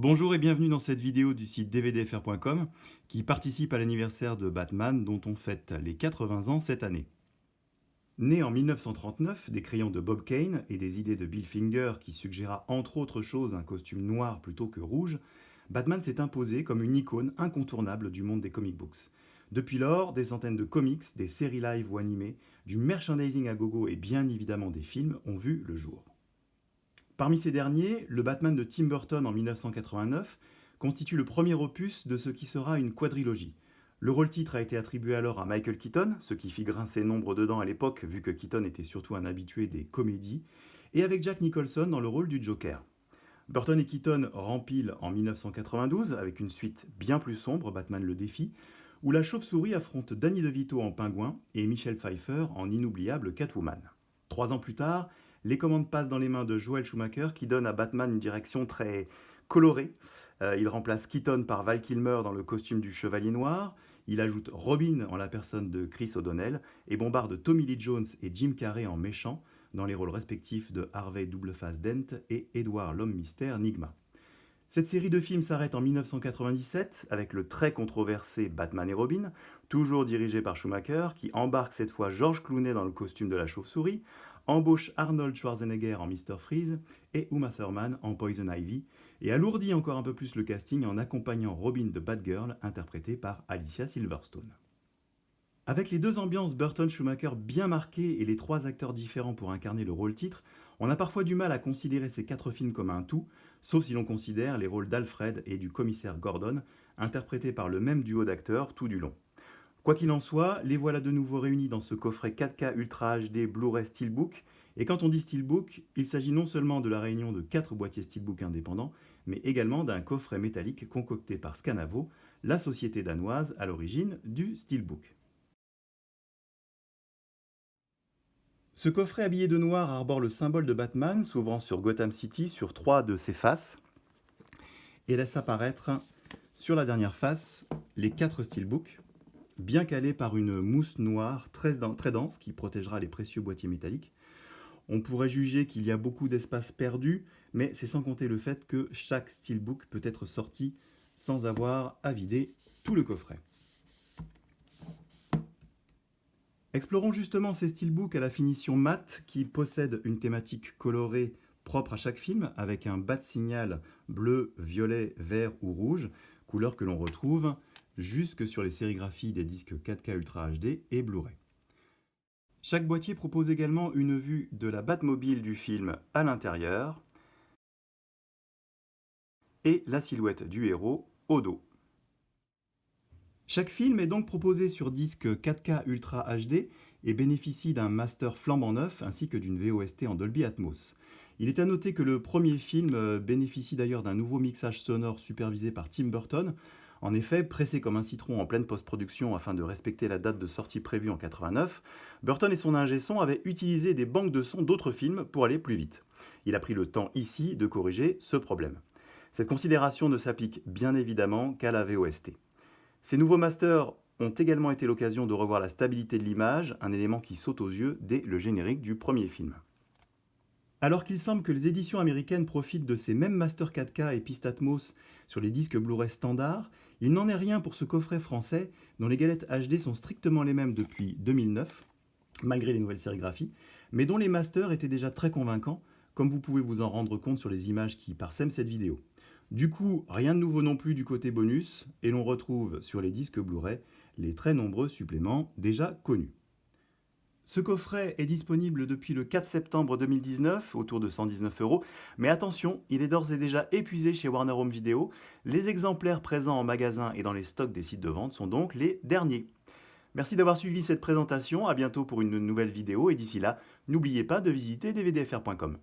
Bonjour et bienvenue dans cette vidéo du site dvdfr.com qui participe à l'anniversaire de Batman dont on fête les 80 ans cette année. Né en 1939 des crayons de Bob Kane et des idées de Bill Finger qui suggéra entre autres choses un costume noir plutôt que rouge, Batman s'est imposé comme une icône incontournable du monde des comic books. Depuis lors, des centaines de comics, des séries live ou animées, du merchandising à gogo et bien évidemment des films ont vu le jour. Parmi ces derniers, le Batman de Tim Burton en 1989 constitue le premier opus de ce qui sera une quadrilogie. Le rôle-titre a été attribué alors à Michael Keaton, ce qui fit grincer nombre de dents à l'époque vu que Keaton était surtout un habitué des comédies, et avec Jack Nicholson dans le rôle du Joker. Burton et Keaton rempilent en 1992 avec une suite bien plus sombre, Batman le défi, où la chauve-souris affronte Danny DeVito en pingouin et Michelle Pfeiffer en inoubliable Catwoman. 3 ans plus tard, les commandes passent dans les mains de Joel Schumacher qui donne à Batman une direction très colorée. Il remplace Keaton par Val Kilmer dans le costume du Chevalier Noir. Il ajoute Robin en la personne de Chris O'Donnell et bombarde Tommy Lee Jones et Jim Carrey en méchants dans les rôles respectifs de Harvey Doubleface Dent et Edward l'Homme Mystère Nigma. Cette série de films s'arrête en 1997 avec le très controversé Batman et Robin, toujours dirigé par Schumacher, qui embarque cette fois George Clooney dans le costume de la chauve-souris, embauche Arnold Schwarzenegger en Mr. Freeze et Uma Thurman en Poison Ivy, et alourdit encore un peu plus le casting en accompagnant Robin de Batgirl, interprétée par Alicia Silverstone. Avec les deux ambiances Burton-Schumacher bien marquées et les 3 acteurs différents pour incarner le rôle-titre, on a parfois du mal à considérer ces 4 films comme un tout, sauf si l'on considère les rôles d'Alfred et du commissaire Gordon, interprétés par le même duo d'acteurs tout du long. Quoi qu'il en soit, les voilà de nouveau réunis dans ce coffret 4K Ultra HD Blu-ray Steelbook, et quand on dit Steelbook, il s'agit non seulement de la réunion de 4 boîtiers Steelbook indépendants, mais également d'un coffret métallique concocté par Scanavo, la société danoise à l'origine du Steelbook. Ce coffret habillé de noir arbore le symbole de Batman s'ouvrant sur Gotham City sur 3 de ses faces et laisse apparaître sur la dernière face les 4 steelbooks, bien calés par une mousse noire très dense qui protégera les précieux boîtiers métalliques. On pourrait juger qu'il y a beaucoup d'espace perdu, mais c'est sans compter le fait que chaque steelbook peut être sorti sans avoir à vider tout le coffret. Explorons justement ces steelbooks à la finition mat qui possèdent une thématique colorée propre à chaque film avec un bas de signal bleu, violet, vert ou rouge, couleur que l'on retrouve jusque sur les sérigraphies des disques 4K Ultra HD et Blu-ray. Chaque boîtier propose également une vue de la Batmobile du film à l'intérieur et la silhouette du héros au dos. Chaque film est donc proposé sur disque 4K Ultra HD et bénéficie d'un master flambant neuf ainsi que d'une VOST en Dolby Atmos. Il est à noter que le premier film bénéficie d'ailleurs d'un nouveau mixage sonore supervisé par Tim Burton. En effet, pressé comme un citron en pleine post-production afin de respecter la date de sortie prévue en 89, Burton et son ingé son avaient utilisé des banques de sons d'autres films pour aller plus vite. Il a pris le temps ici de corriger ce problème. Cette considération ne s'applique bien évidemment qu'à la VOST. Ces nouveaux masters ont également été l'occasion de revoir la stabilité de l'image, un élément qui saute aux yeux dès le générique du premier film. Alors qu'il semble que les éditions américaines profitent de ces mêmes masters 4K et pistes Atmos sur les disques Blu-ray standards, il n'en est rien pour ce coffret français dont les galettes HD sont strictement les mêmes depuis 2009, malgré les nouvelles sérigraphies, mais dont les masters étaient déjà très convaincants, comme vous pouvez vous en rendre compte sur les images qui parsèment cette vidéo. Du coup, rien de nouveau non plus du côté bonus, et l'on retrouve sur les disques Blu-ray les très nombreux suppléments déjà connus. Ce coffret est disponible depuis le 4 septembre 2019, autour de 119 €, mais attention, il est d'ores et déjà épuisé chez Warner Home Video. Les exemplaires présents en magasin et dans les stocks des sites de vente sont donc les derniers. Merci d'avoir suivi cette présentation, à bientôt pour une nouvelle vidéo, et d'ici là, n'oubliez pas de visiter dvdfr.com.